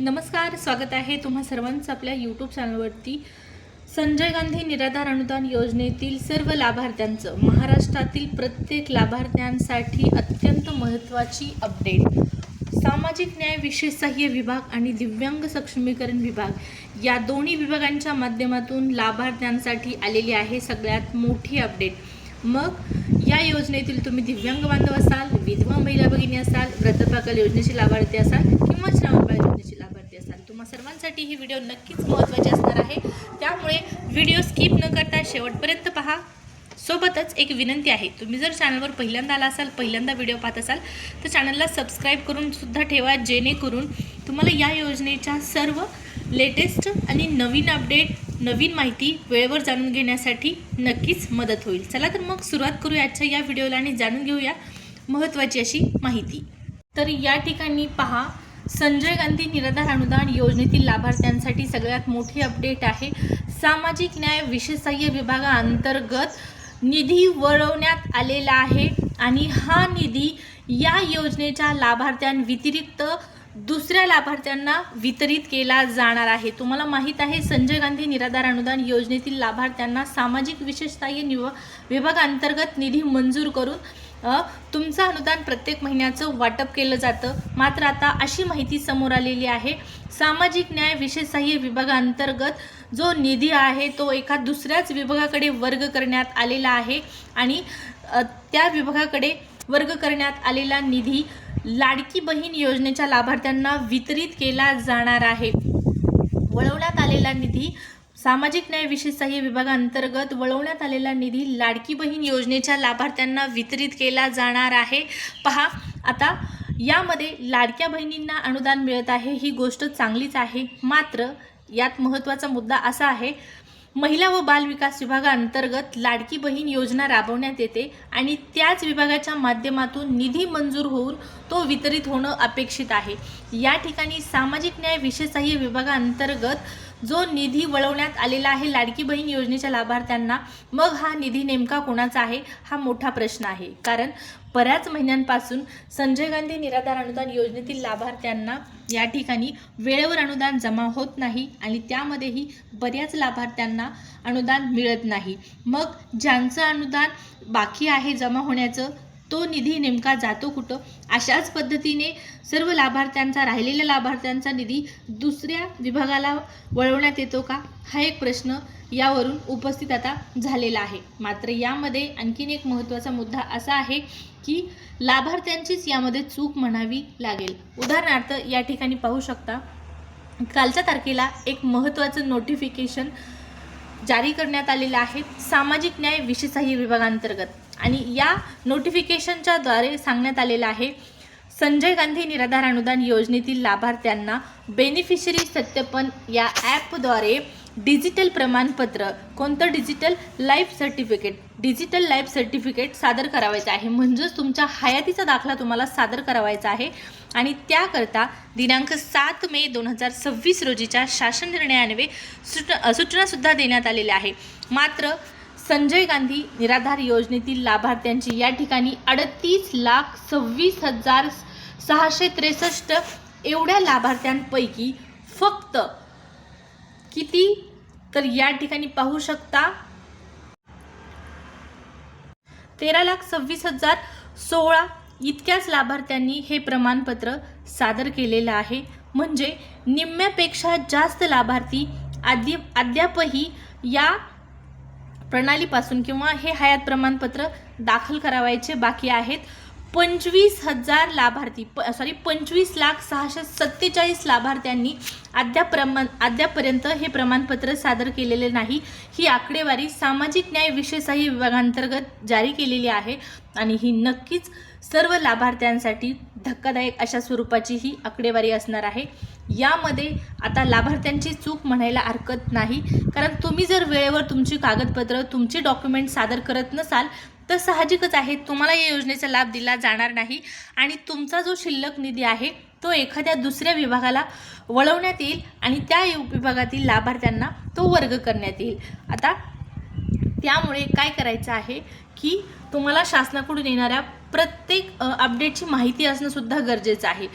नमस्कार, स्वागत आहे तुम्हा सर्वांचं आपल्या यूट्यूब चॅनलवरती। संजय गांधी निराधार अनुदान योजनेतील सर्व लाभार्थ्यांचं महाराष्ट्रातील प्रत्येक लाभार्थ्यांसाठी अत्यंत महत्त्वाची अपडेट। सामाजिक न्याय विशेष सहाय्य विभाग आणि दिव्यांग सक्षमीकरण विभाग या दोन्ही विभागांच्या माध्यमातून लाभार्थ्यांसाठी आलेली आहे सगळ्यात मोठी अपडेट। मग या योजनेतील तुम्ही दिव्यांग बांधव असाल, विधवा महिला भगिनी असाल, वृद्धपाकल योजनेचे लाभार्थी असाल किंवा श्रमबाळ योजनेचे लाभार्थी असाल, तुम्हा सर्वांसाठी ही व्हिडिओ नक्कीच महत्त्वाची असणार आहे। त्यामुळे व्हिडिओ स्किप न करता शेवटपर्यंत पहा। सोबतच एक विनंती आहे, तुम्ही जर चॅनलवर पहिल्यांदा आला असाल, पहिल्यांदा व्हिडिओ पाहत असाल तर चॅनलला सबस्क्राईब करून सुद्धा ठेवा, जेणेकरून तुम्हाला या योजनेच्या सर्व लेटेस्ट आणि नवीन अपडेट, नवीन माहिती वेळेवर जाणून घेण्यासाठी नक्कीच मदत होईल। चला तर मग सुरुवात करूया आजच्या या व्हिडिओला आणि जाणून घेऊया महत्त्वाची अशी माहिती। तर या ठिकाणी पहा, संजय गांधी निराधार अनुदान योजनेतील लाभार्थ्यांसाठी सगळ्यात मोठी अपडेट आहे। सामाजिक न्याय विशेष सहाय्य विभागाअंतर्गत निधी वळवण्यात आलेला आहे आणि हा निधी या योजनेच्या लाभार्थ्यांव्यतिरिक्त दुसऱ्या लाभार्थ्यांना वितरित केला जाणार आहे। तुम्हाला माहित आहे, संजय गांधी निराधार अनुदान योजनेतील लाभार्थ्यांना सामाजिक विशेष सहाय्य विभागाअंतर्गत निधी मंजूर करून तुमचं अनुदान प्रत्येक महिन्याचं वाटप केलं जातं। मात्र आता अशी माहिती समोर आलेली आहे, सामाजिक न्याय विशेष सहाय्य विभागाअंतर्गत जो निधी आहे तो एका दुसऱ्याच विभागाकडे वर्ग करण्यात आलेला आहे आणि त्या विभागाकडे वर्ग करण्यात आलेला निधी लाडकी बहीण योजनेच्या लाभार्थ्यांना वितरित केला जाणार आहे। वळवण्यात आलेला निधी सामाजिक न्याय विशेष सहाय्य विभागाअंतर्गत वळवण्यात आलेला निधी लाडकी बहीण योजनेच्या लाभार्थ्यांना वितरित केला जाणार आहे। पहा, आता यामध्ये लाडक्या बहिणींना अनुदान मिळत आहे, ही गोष्ट चांगलीच आहे। मात्र यात महत्त्वाचा मुद्दा असा आहे, महिला व बाल विकास विभागाअंतर्गत लाडकी बहीण योजना राबवण्यात येते आणि त्याच विभागाच्या माध्यमातून निधी मंजूर होऊन तो वितरित होणं अपेक्षित आहे। या ठिकाणी सामाजिक न्याय विशेष सहाय्य विभागाअंतर्गत जो निधी वळवण्यात आलेला आहे लाडकी बहीण योजनेच्या लाभार्थ्यांना, मग हा निधी नेमका कोणाचा आहे हा मोठा प्रश्न आहे। कारण बऱ्याच महिन्यांपासून संजय गांधी निराधार अनुदान योजनेतील लाभार्थ्यांना या ठिकाणी वेळेवर अनुदान जमा होत नाही आणि त्यामध्येही बऱ्याच लाभार्थ्यांना अनुदान मिळत नाही। मग ज्यांचं अनुदान बाकी आहे जमा होण्याचं, तो निधी नेमका जातो कुठं? अशाच पद्धतीने सर्व लाभार्थ्यांचा, राहिलेल्या लाभार्थ्यांचा निधी दुसऱ्या विभागाला वळवण्यात येतो का, हा एक प्रश्न यावरून उपस्थित आता झालेला आहे। मात्र यामध्ये आणखीन एक महत्त्वाचा मुद्दा असा आहे की लाभार्थ्यांचीच यामध्ये चूक म्हणावी लागेल। उदाहरणार्थ या ठिकाणी पाहू शकता, कालच्या तारखेला एक महत्त्वाचं नोटिफिकेशन जारी करण्यात आलेलं आहे सामाजिक न्याय विशेष सहाय्य विभागाअंतर्गत आणि या नोटिफिकेशनच्या द्वारे सांगण्यात आलेलं आहे, संजय गांधी निराधार अनुदान योजनेतील लाभार्थ्यांना बेनिफिशरी सत्यापन या ॲपद्वारे डिजिटल प्रमाणपत्र, कोणतं डिजिटल लाईफ सर्टिफिकेट सादर करावायचं आहे। म्हणजेच तुमच्या हयातीचा दाखला तुम्हाला सादर करावायचा आहे आणि त्याकरता दिनांक 7 मे 2026 रोजीच्या शासन निर्णयान्वये सूचनासुद्धा देण्यात आलेल्या आहे। मात्र संजय गांधी निराधार योजनेतील लाभार्थ्यांची या ठिकाणी 38,26,663 एवढ्या लाभार्थ्यांपैकी फक्त किती, तर या ठिकाणी पाहू शकता 13,26,016 इतक्याच लाभार्थ्यांनी हे प्रमाणपत्र सादर केलेलं आहे। म्हणजे निम्म्यापेक्षा जास्त लाभार्थी अद्यापही या प्रणालीपासून किंवा हे हयात प्रमाणपत्र दाखल करावायचे बाकी आहेत। 25,000 लाभार्थी 25,647 लाभार्थ्यांनी अद्यापर्यंत हे प्रमाणपत्र सादर केलेले नाही। ही आकडेवारी सामाजिक न्याय विशेष सहाय्य विभागाअंतर्गत जारी केलेली आहे आणि ही नक्कीच सर्व लाभार्थ्यांसाठी धक्कादायक अशा स्वरूपाची ही आकडेवारी असणार आहे। यामध्ये आता लाभार्थ्यांची चूक म्हणायला हरकत नाही, कारण तुम्ही जर वेळेवर तुमची कागदपत्र, तुमचे डॉक्युमेंट सादर करत नसाल तर साहजिकच आहे तुम्हाला या योजनेचा लाभ दिला जाणार नाही आणि तुमचा जो शिल्लक निधी आहे तो एखाद्या दुसऱ्या विभागाला वळवण्यात येईल आणि त्या विभागातील लाभार्थ्यांना तो वर्ग करण्यात येईल। आता त्यामुळे काय करायचं आहे की तुम्हाला शासनाकडून येणाऱ्या प्रत्येक अपडेटची माहिती असणं सुद्धा गरजेचं आहे।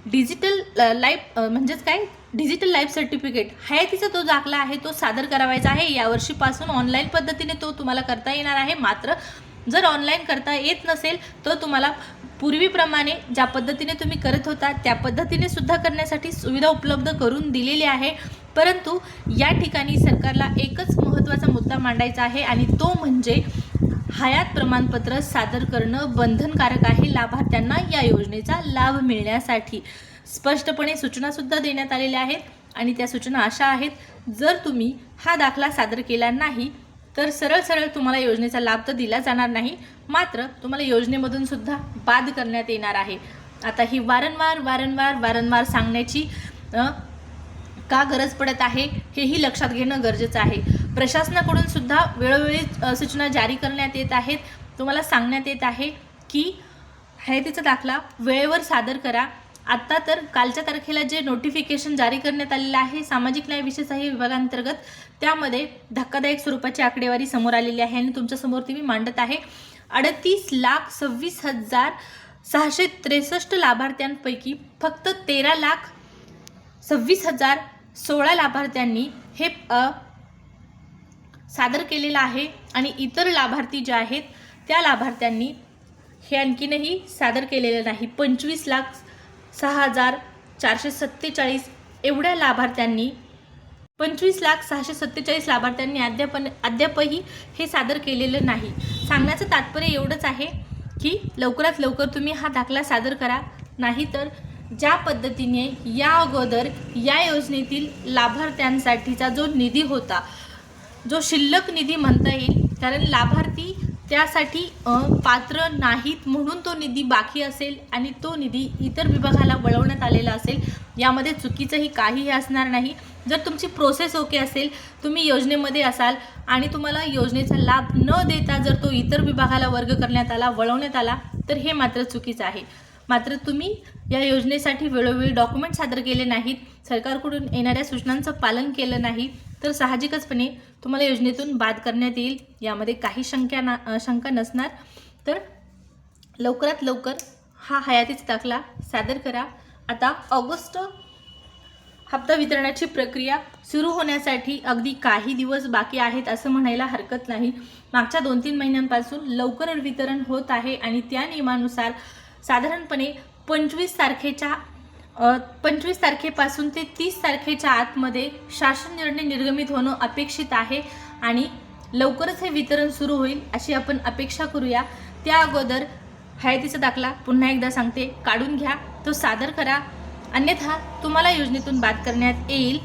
डिजिटल लाईफ म्हणजेच काय, डिजिटल लाईफ सर्टिफिकेट हयातीचा तो दाखला आहे तो सादर करावायचा आहे. यावर्षीपासून ऑनलाईन पद्धतीने तो तुम्हाला करता येणार आहे. मात्र जर ऑनलाईन करता येत नसेल तर तुम्हाला पूर्वीप्रमाणे ज्या पद्धतीने तुम्ही करत होता त्या पद्धतीने सुद्धा करण्यासाठी सुविधा उपलब्ध करून दिलेली आहे. परंतु या ठिकाणी सरकारला एकच महत्त्वाचा मुद्दा मांडायचा आहे आणि तो म्हणजे हयात प्रमाणपत्र सादर करणं बंधनकारक आहे लाभार्थ्यांना या योजनेचा लाभ मिळण्यासाठी. स्पष्टपणे सूचनासुद्धा देण्यात आलेल्या आहेत आणि त्या सूचना अशा आहेत, जर तुम्ही हा दाखला सादर केला नाही तर सरळ सरळ तुम्हाला योजनेचा लाभ तर दिला जाणार नाही, मात्र तुम्हाला योजनेमधून सुद्धा बाद करण्यात येणार आहे. आता ही वारंवार सांगण्याची का गरज पडत आहे हेही लक्षात घेणं गरजेचं आहे. प्रशासनाकडून सुद्धा वेळोवेळी सूचना जारी करण्यात येत आहेत. तुम्हाला सांगण्यात येत आहे की हयातीचा दाखला वेळेवर सादर करा. आत्ता तर कालच्या तारखेला जे नोटिफिकेशन जारी करण्यात आलेलं आहे सामाजिक न्याय विशेष सहाय्य विभागांतर्गत, त्यामध्ये धक्कादायक स्वरूपाची आकडेवारी समोर आलेली आहे आणि तुमच्यासमोर ती मी मांडत आहे. 38,26,663 लाभार्थ्यांपैकी फक्त 13,26,016 लाभार्थ्यांनी हे सादर केलेलं आहे आणि इतर लाभार्थी जे आहेत त्या लाभार्थ्यांनी हे आणखीनही सादर केलेलं नाही. 25,06,447 एवढ्या लाभार्थ्यांनी 25,647 लाभार्थ्यांनी अद्यापही हे सादर केलेलं नाही. सांगण्याचं तात्पर्य एवढंच आहे की लवकरात लवकर तुम्ही हा दाखला सादर करा, नाहीतर ज्या पद्धतीने या अगोदर या योजनेतील लाभार्थ्यांसाठीचा जो निधी होता, जो शिल्लक निधी म्हणता येईल, कारण लाभार्थी त्यासाठी पात्र नाहीत म्हणून तो निधी बाकी असेल आणि तो निधी इतर विभागाला वळवण्यात आलेला असेल, यामध्ये चुकीचंही काहीही असणार नाही. जर तुमची प्रोसेस ओके असेल, तुम्ही योजनेमध्ये असाल आणि तुम्हाला योजनेचा लाभ न देता जर तो इतर विभागाला वर्ग करण्यात आला, वळवण्यात आला, तर हे मात्र चुकीचं आहे. मात्र तुम्ही या योजनेसाठी वेळोवेळी डॉक्युमेंट सादर केले नाहीत, सरकारकडून येणाऱ्या सूचनांचं पालन केलं नाही, तर साहजिकचपणे तुम्हाला योजनेतून बाद करण्यात येईल. यामध्ये काही शंका नसणार. तर लवकरात लवकर हा हयातीचा दाखला सादर करा. आता ऑगस्ट हप्ता वितरणाची प्रक्रिया सुरू होण्यासाठी अगदी काही दिवस बाकी आहेत असं म्हणायला हरकत नाही. मागच्या 2-3 महिन्यांपासून लवकर वितरण होत आहे आणि त्या नियमानुसार साधारणपणे 25 तारखेपासून ते 30 तारखेच्या आतमध्ये शासन निर्णय निर्गमित होणं अपेक्षित आहे आणि लवकरच हे वितरण सुरू होईल अशी आपण अपेक्षा करूया. त्या अगोदर हयातीचा दाखला पुन्हा एकदा सांगते, काढून घ्या, तो सादर करा, अन्यथा तुम्हाला योजनेतून बाद करण्यात येईल.